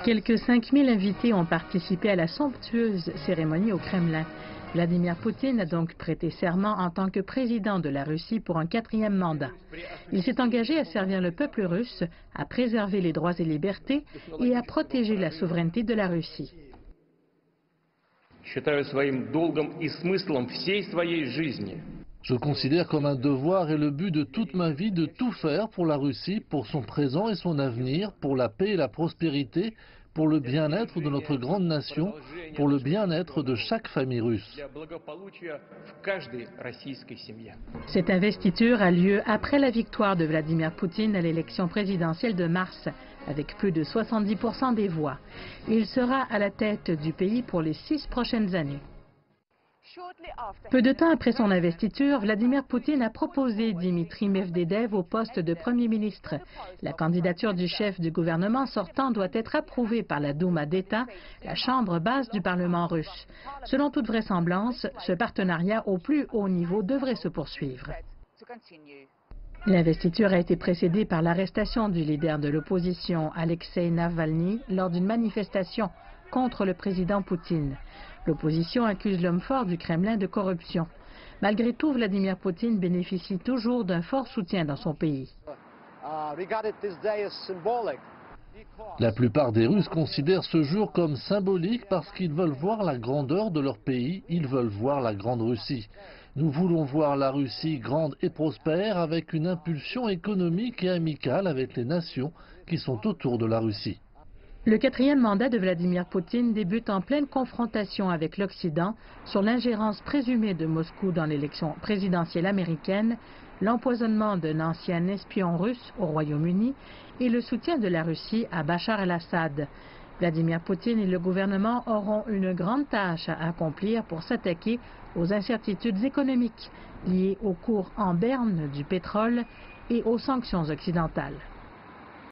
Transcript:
Quelques 5000 invités ont participé à la somptueuse cérémonie au Kremlin. Vladimir Poutine a donc prêté serment en tant que président de la Russie pour un 4e mandat. Il s'est engagé à servir le peuple russe, à préserver les droits et libertés et à protéger la souveraineté de la Russie. Je considère comme un devoir et le but de toute ma vie de tout faire pour la Russie, pour son présent et son avenir, pour la paix et la prospérité, pour le bien-être de notre grande nation, pour le bien-être de chaque famille russe. Cette investiture a lieu après la victoire de Vladimir Poutine à l'élection présidentielle de mars, avec plus de 70% des voix. Il sera à la tête du pays pour les 6 prochaines années. Peu de temps après son investiture, Vladimir Poutine a proposé Dimitri Medvedev au poste de Premier ministre. La candidature du chef du gouvernement sortant doit être approuvée par la Douma d'État, la chambre basse du Parlement russe. Selon toute vraisemblance, ce partenariat au plus haut niveau devrait se poursuivre. L'investiture a été précédée par l'arrestation du leader de l'opposition, Alexei Navalny, lors d'une manifestation contre le président Poutine. L'opposition accuse l'homme fort du Kremlin de corruption. Malgré tout, Vladimir Poutine bénéficie toujours d'un fort soutien dans son pays. La plupart des Russes considèrent ce jour comme symbolique parce qu'ils veulent voir la grandeur de leur pays, ils veulent voir la grande Russie. Nous voulons voir la Russie grande et prospère avec une impulsion économique et amicale avec les nations qui sont autour de la Russie. Le 4e mandat de Vladimir Poutine débute en pleine confrontation avec l'Occident sur l'ingérence présumée de Moscou dans l'élection présidentielle américaine, l'empoisonnement d'un ancien espion russe au Royaume-Uni et le soutien de la Russie à Bachar el-Assad. Vladimir Poutine et le gouvernement auront une grande tâche à accomplir pour s'attaquer aux incertitudes économiques liées aux cours en berne du pétrole et aux sanctions occidentales.